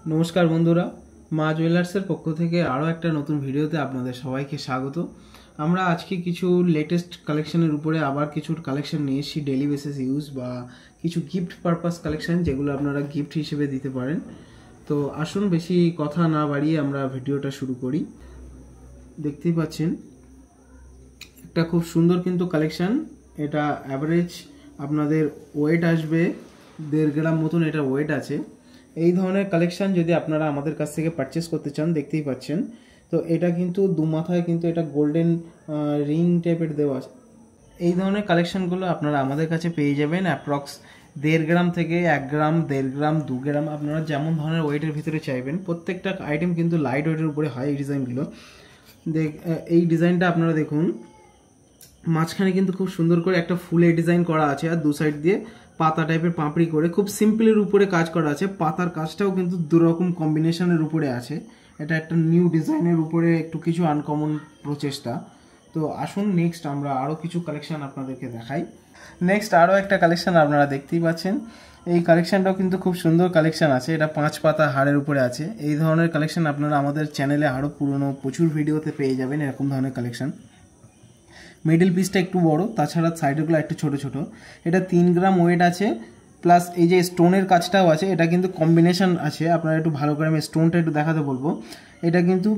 नमस्कार बंधुरा मा जुएलार्सের পক্ষ থেকে আরো একটা নতুন ভিডিওতে আপনাদের সবাইকে স্বাগত। আমরা আজকে কিছু লেটেস্ট কালেকশনের উপরে আবার কিছু কালেকশন নিয়ে এসেছি ডেইলি বেসিস ইউজ বা কিছু গিফট পারপাস কালেকশন যেগুলো আপনারা গিফট হিসেবে দিতে পারেন। তো আসুন বেশি কথা না বাড়িয়ে আমরা ভিডিওটা শুরু করি। দেখতেই পাচ্ছেন একটা খুব সুন্দর কিন্তু কালেকশন। এটা এভারেজ আপনাদের ওয়েট আসবে 1.5 গ্রাম মতন এটা ওয়েট আছে। এই ধরনের কালেকশন যদি আপনারা আমাদের কাছ থেকে পারচেজ করতে চান দেখতেই পাচ্ছেন। তো এটা কিন্তু দু মাথায় কিন্তু এটা গোল্ডেন রিং টাইপের দেওয়া আছে। এই ধরনের কালেকশনগুলো আপনারা আমাদের কাছে পেয়ে যাবেন অ্যাপ্রক্স 1.5 গ্রাম থেকে 1 গ্রাম 1.5 গ্রাম 2 গ্রাম আপনারা যেমন ধরনের ওয়েটের ভিতরে চাইবেন। প্রত্যেকটা আইটেম কিন্তু লাইট ওয়েটের উপরে হয় এই ডিজাইনগুলো। এই ডিজাইনটা আপনারা দেখুন, মাঝখানে কিন্তু খুব সুন্দর করে একটা ফুলের ডিজাইন করা আছে আর দু সাইড দিয়ে পাতা টাইপের পাপড়ি করে খুব সিম্পলের উপরে কাজ করা আছে। পাতার কাজটাও কিন্তু দুরকম কম্বিনেশনের উপরে আছে। এটা একটা নিউ ডিজাইনের উপরে একটু কিছু আনকমন প্রচেষ্টা। তো আসুন নেক্সট আমরা আরও কিছু কালেকশন আপনাদেরকে দেখাই। নেক্সট আরও একটা কালেকশন আপনারা দেখতেই পাচ্ছেন। এই কালেকশনটাও কিন্তু খুব সুন্দর কালেকশন আছে। এটা 5 পাতা হাড়ের উপরে আছে। এই ধরনের কালেকশন আপনারা আমাদের চ্যানেলে আরও পুরনো প্রচুর ভিডিওতে পেয়ে যাবেন এরকম ধরনের কালেকশন। মিডল পিসটা একটু বড়, তাছাড়া সাইডগুলো একটু ছোট ছোট। এটা 3 গ্রাম ওয়েট আছে, প্লাস এই যে স্টোনের কাজটাও আছে। এটা কিন্তু কম্বিনেশন আছে, আপনারা একটু ভালো করে আমি স্টোনটা একটু দেখাতে বলবো। এটা কিন্তু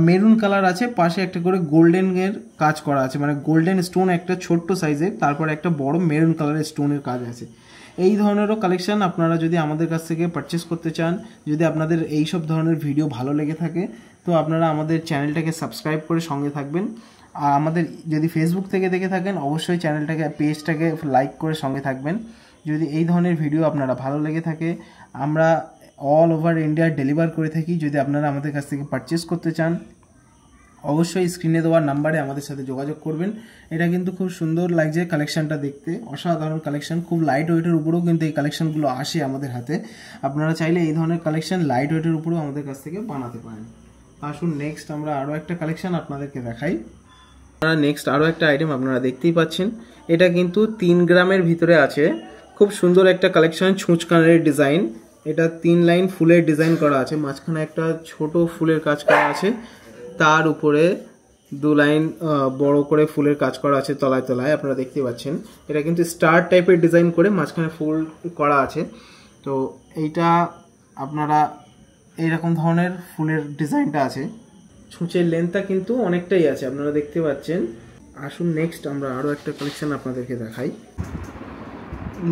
মেরুন কালার আছে, পাশে একটা করে গোল্ডেনের কাজ করা আছে, মানে গোল্ডেন স্টোন একটা ছোট্ট সাইজের, তারপর একটা বড় মেরুন কালারের স্টোনের কাজ আছে। এই ধরনেরও কালেকশন আপনারা যদি আমাদের কাছ থেকে পারচেস করতে চান, যদি আপনাদের এই সব ধরনের ভিডিও ভালো লেগে থাকে, তো আপনারা আমাদের চ্যানেলটাকে সাবস্ক্রাইব করে সঙ্গে থাকবেন। আর আমাদের যদি ফেসবুক থেকে দেখে থাকেন অবশ্যই চ্যানেলটাকে পেজটাকে লাইক করে সঙ্গে থাকবেন। যদি এই ধরনের ভিডিও আপনারা ভালো লেগে থাকে, আমরা অল ওভার ইন্ডিয়া ডেলিভার করে থাকি। যদি আপনারা আমাদের কাছ থেকে পারচেস করতে চান অবশ্যই স্ক্রিনে দেওয়ার নাম্বারে আমাদের সাথে যোগাযোগ করবেন। এটা কিন্তু খুব সুন্দর লাগছে কালেকশনটা দেখতে, অসাধারণ কালেকশন। খুব লাইট ওয়েটের উপরেও কিন্তু এই কালেকশনগুলো আসে আমাদের হাতে। আপনারা চাইলে এই ধরনের কালেকশন লাইট ওয়েটের উপরেও আমাদের কাছ থেকে বানাতে পারেন। আসুন নেক্সট আমরা আরও একটা কালেকশন আপনাদেরকে দেখাই। নেক্সট আরও একটা আইটেম আপনারা দেখতেই পাচ্ছেন। এটা কিন্তু 3 গ্রামের ভিতরে আছে। খুব সুন্দর একটা কালেকশন, ছুঁচকানের ডিজাইন। এটা 3 লাইন ফুলের ডিজাইন করা আছে, মাঝখানে একটা ছোট ফুলের কাজ করা আছে, তার উপরে 2 লাইন বড় করে ফুলের কাজ করা আছে তলায় তলায় আপনারা দেখতে পাচ্ছেন। এটা কিন্তু স্টার টাইপের ডিজাইন করে মাঝখানে ফুল করা আছে। তো এইটা আপনারা এইরকম ধরনের ফুলের ডিজাইনটা আছে। ছুঁচের লেন্থটা কিন্তু অনেকটাই আছে আপনারা দেখতে পাচ্ছেন। আসুন নেক্সট আমরা আরও একটা কালেকশন আপনাদেরকে দেখাই।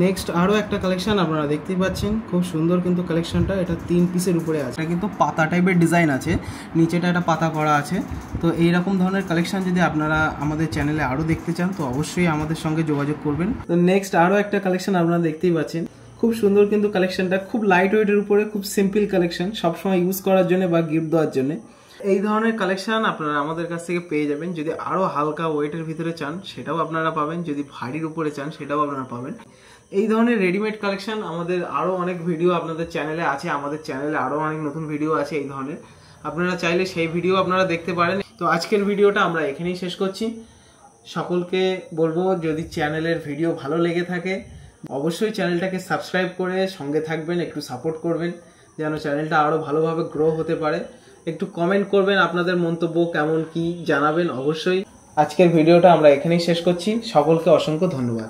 নেক্সট আরও একটা কালেকশন আপনারা দেখতেই পাচ্ছেন, খুব সুন্দর কিন্তু কালেকশনটা। এটা 3 পিসের উপরে আছে। এটা কিন্তু পাতা টাইপের ডিজাইন আছে, নিচেটা একটা পাতা করা আছে। তো এইরকম ধরনের কালেকশন যদি আপনারা আমাদের চ্যানেলে আরও দেখতে চান তো অবশ্যই আমাদের সঙ্গে যোগাযোগ করবেন। তো নেক্সট আরও একটা কালেকশন আপনারা দেখতেই পাচ্ছেন, খুব সুন্দর কিন্তু কালেকশনটা। খুব লাইট ওয়েটের উপরে, খুব সিম্পল কালেকশন, সবসময় ইউজ করার জন্য বা গিফট দেওয়ার জন্য। এই ধরনের কালেকশন আপনারা আমাদের কাছ থেকে পেয়ে যাবেন। যদি আরও হালকা ওয়েটের ভিতরে চান সেটাও আপনারা পাবেন, যদি ভারীর উপরে চান সেটাও আপনারা পাবেন। এই ধরনের রেডিমেড কালেকশন আমাদের আরও অনেক ভিডিও আপনাদের চ্যানেলে আছে। আমাদের চ্যানেলে আরও অনেক নতুন ভিডিও আছে এই ধরনের, আপনারা চাইলে সেই ভিডিও আপনারা দেখতে পারেন। তো আজকের ভিডিওটা আমরা এখানেই শেষ করছি। সকলকে বলবো যদি চ্যানেলের ভিডিও ভালো লেগে থাকে অবশ্যই চ্যানেলটাকে সাবস্ক্রাইব করে সঙ্গে থাকবেন, একটু সাপোর্ট করবেন যেন চ্যানেলটা আরও ভালোভাবে গ্রো হতে পারে। একটু কমেন্ট করবেন, আপনাদের মন্তব্য কেমন কি জানাবেন অবশ্যই। আজকের ভিডিওটা আমরা এখানেই শেষ করছি। সকলকে অসংখ্য ধন্যবাদ।